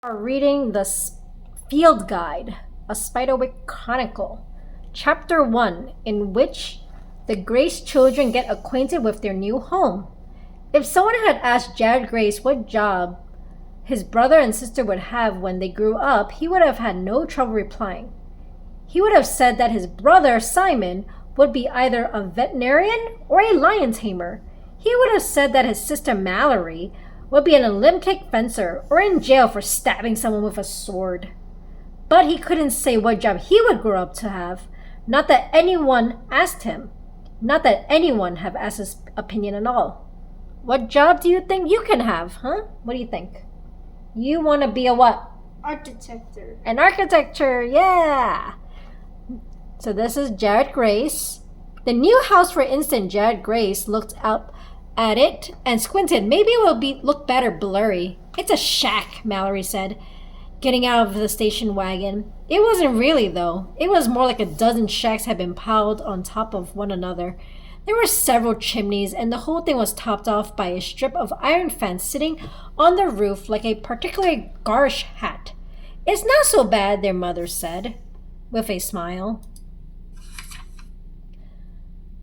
Are reading the Field Guide, a Spiderwick Chronicle, Chapter 1, in which the Grace children get acquainted with their new home. If someone had asked Jared Grace what job his brother and sister would have when they grew up, he would have had no trouble replying. He would have said that his brother, Simon, would be either a veterinarian or a lion tamer. He would have said that his sister, Mallory, would be an Olympic fencer or in jail for stabbing someone with a sword. But he couldn't say what job he would grow up to have. Not that anyone asked him. Not that anyone have asked his opinion at all. What job do you think you can have, huh? What do you think? You want to be a what? Architecture. An architecture, yeah! So this is Jared Grace. The new house, for instance, Jared Grace looked up at it and squinted. Maybe it will look better blurry. It's a shack, Mallory said, getting out of the station wagon. It wasn't really, though. It was more like a dozen shacks had been piled on top of one another. There were several chimneys, and the whole thing was topped off by a strip of iron fence sitting on the roof like a particularly garish hat. It's not so bad, their mother said, with a smile.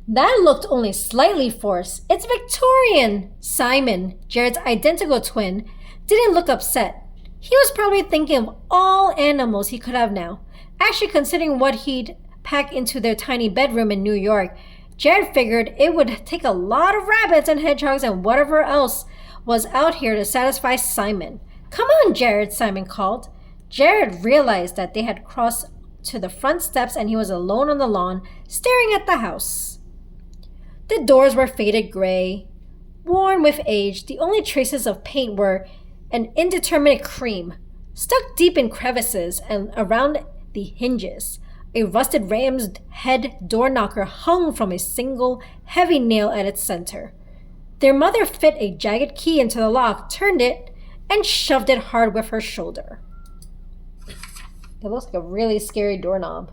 That looked only slightly forced. It's Victorian! Simon, Jared's identical twin, didn't look upset. He was probably thinking of all animals he could have now. Actually, considering what he'd pack into their tiny bedroom in New York, Jared figured it would take a lot of rabbits and hedgehogs and whatever else was out here to satisfy Simon. Come on, Jared, Simon called. Jared realized that they had crossed to the front steps and he was alone on the lawn, staring at the house. The doors were faded gray, worn with age. The only traces of paint were an indeterminate cream, stuck deep in crevices and around the hinges. A rusted ram's head door knocker hung from a single heavy nail at its center. Their mother fit a jagged key into the lock, turned it, and shoved it hard with her shoulder. That looks like a really scary doorknob.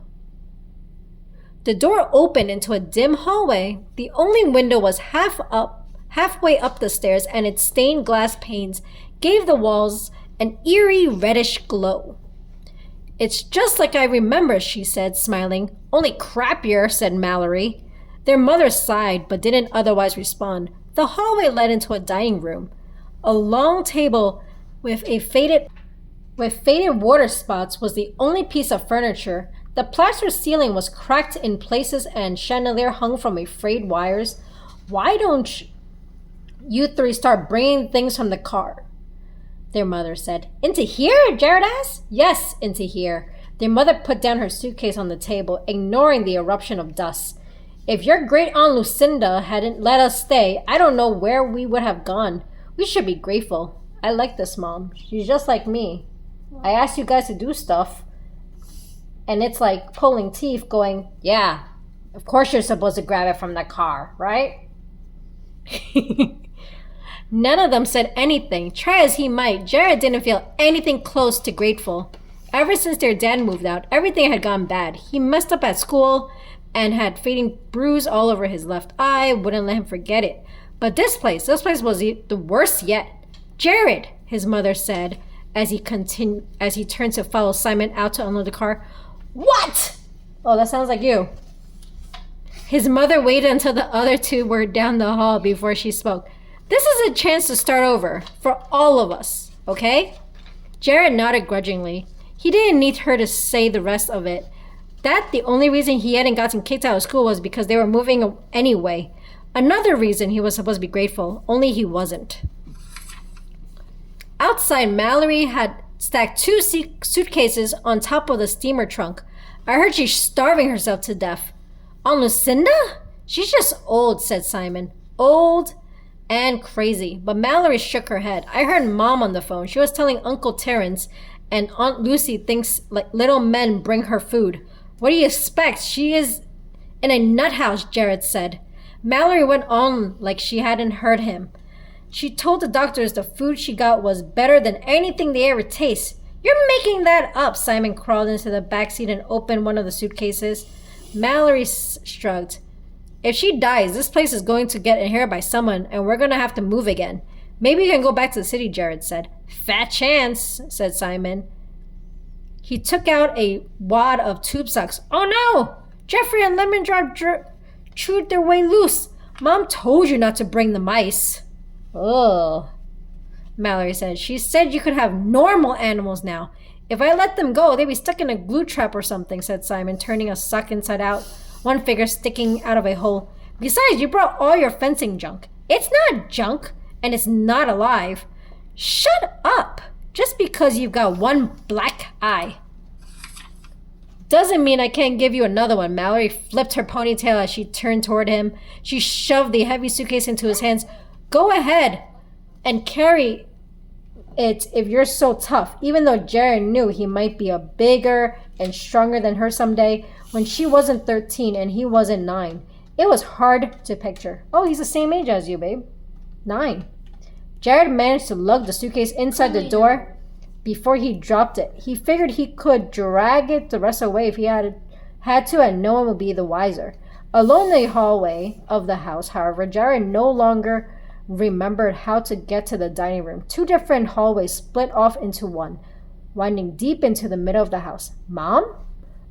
The door opened into a dim hallway. The only window was halfway up the stairs, and its stained glass panes gave the walls an eerie reddish glow. It's just like I remember, she said, smiling. Only crappier, said Mallory. Their mother sighed, but didn't otherwise respond. The hallway led into a dining room. A long table with faded water spots was the only piece of furniture. The plaster ceiling was cracked in places and chandelier hung from frayed wires. Why don't you three start bringing things from the car? Their mother said. Into here? Jared asked. Yes, into here. Their mother put down her suitcase on the table, ignoring the eruption of dust. If your great aunt Lucinda hadn't let us stay, I don't know where we would have gone. We should be grateful. I like this mom. She's just like me. I asked you guys to do stuff. And it's like pulling teeth going, yeah, of course you're supposed to grab it from the car, right? None of them said anything. Try as he might, Jared didn't feel anything close to grateful. Ever since their dad moved out, everything had gone bad. He messed up at school and had fading bruise all over his left eye, wouldn't let him forget it. But this place was the worst yet. Jared, his mother said as he turned to follow Simon out to unload the car. What? Oh, that sounds like you. His mother waited until the other two were down the hall before she spoke. This is a chance to start over, for all of us, okay? Jared nodded grudgingly. He didn't need her to say the rest of it. That the only reason he hadn't gotten kicked out of school was because they were moving anyway. Another reason he was supposed to be grateful, only he wasn't. Outside, Mallory had stacked two suitcases on top of the steamer trunk. I heard she's starving herself to death. Aunt Lucinda? She's just old, said Simon. Old and crazy. But Mallory shook her head. I heard Mom on the phone. She was telling Uncle Terrence and Aunt Lucy thinks like little men bring her food. What do you expect? She is in a nut house, Jared said. Mallory went on like she hadn't heard him. She told the doctors the food she got was better than anything they ever taste. You're making that up. Simon crawled into the backseat and opened one of the suitcases. Mallory shrugged. If she dies, this place is going to get inherited by someone and we're going to have to move again. Maybe you can go back to the city, Jared said. Fat chance, said Simon. He took out a wad of tube socks. Oh no! Jeffrey and Lemon Drop chewed their way loose. Mom told you not to bring the mice. Ugh, Mallory said. She said you could have normal animals now. If I let them go, they'd be stuck in a glue trap or something, said Simon, turning a sock inside out, one finger sticking out of a hole. Besides, you brought all your fencing junk. It's not junk, and it's not alive. Shut up! Just because you've got one black eye. Doesn't mean I can't give you another one. Mallory flipped her ponytail as she turned toward him. She shoved the heavy suitcase into his hands. Go ahead and carry it if you're so tough. Even though Jared knew he might be a bigger and stronger than her someday, when she wasn't 13 and he wasn't 9. It was hard to picture. Oh, he's the same age as you, babe. 9. Jared managed to lug the suitcase inside the door before he dropped it. He figured he could drag it the rest of the way if he had to, and no one would be the wiser. Alone in the hallway of the house, however, Jared no longer remembered how to get to the dining room. 2 different hallways split off into one, winding deep into the middle of the house. Mom?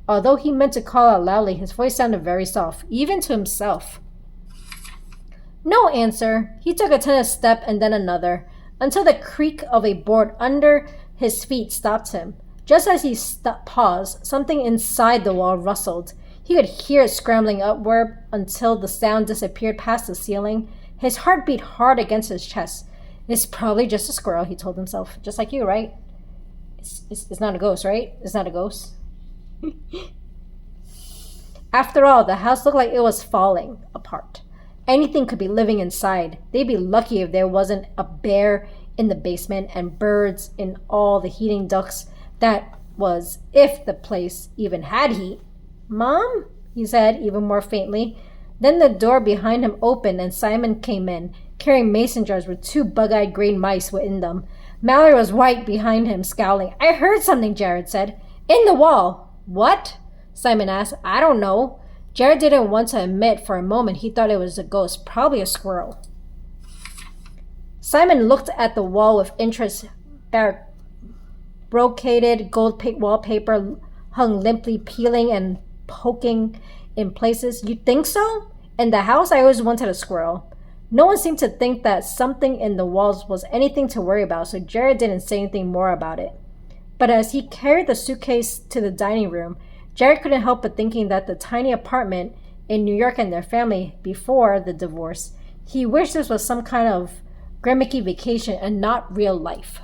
Although he meant to call out loudly, his voice sounded very soft, even to himself. No answer. He took a tennis step and then another, until the creak of a board under his feet stopped him. Just as he paused, something inside the wall rustled. He could hear it scrambling upward until the sound disappeared past the ceiling. His heart beat hard against his chest. It's probably just a squirrel, he told himself. Just like you, right? It's not a ghost, right? It's not a ghost. After all, the house looked like it was falling apart. Anything could be living inside. They'd be lucky if there wasn't a bear in the basement and birds in all the heating ducts. That was if the place even had heat. Mom? He said, even more faintly. Then the door behind him opened and Simon came in, carrying mason jars with 2 bug-eyed green mice within them. Mallory was right behind him, scowling. I heard something, Jared said. In the wall. What? Simon asked. I don't know. Jared didn't want to admit for a moment he thought it was a ghost, probably a squirrel. Simon looked at the wall with interest. Brocaded gold wallpaper hung limply, peeling and poking in places. You think so? In the house, I always wanted a squirrel. No one seemed to think that something in the walls was anything to worry about, so Jared didn't say anything more about it. But as he carried the suitcase to the dining room, Jared couldn't help but thinking that the tiny apartment in New York and their family before the divorce, he wished this was some kind of gimmicky vacation and not real life.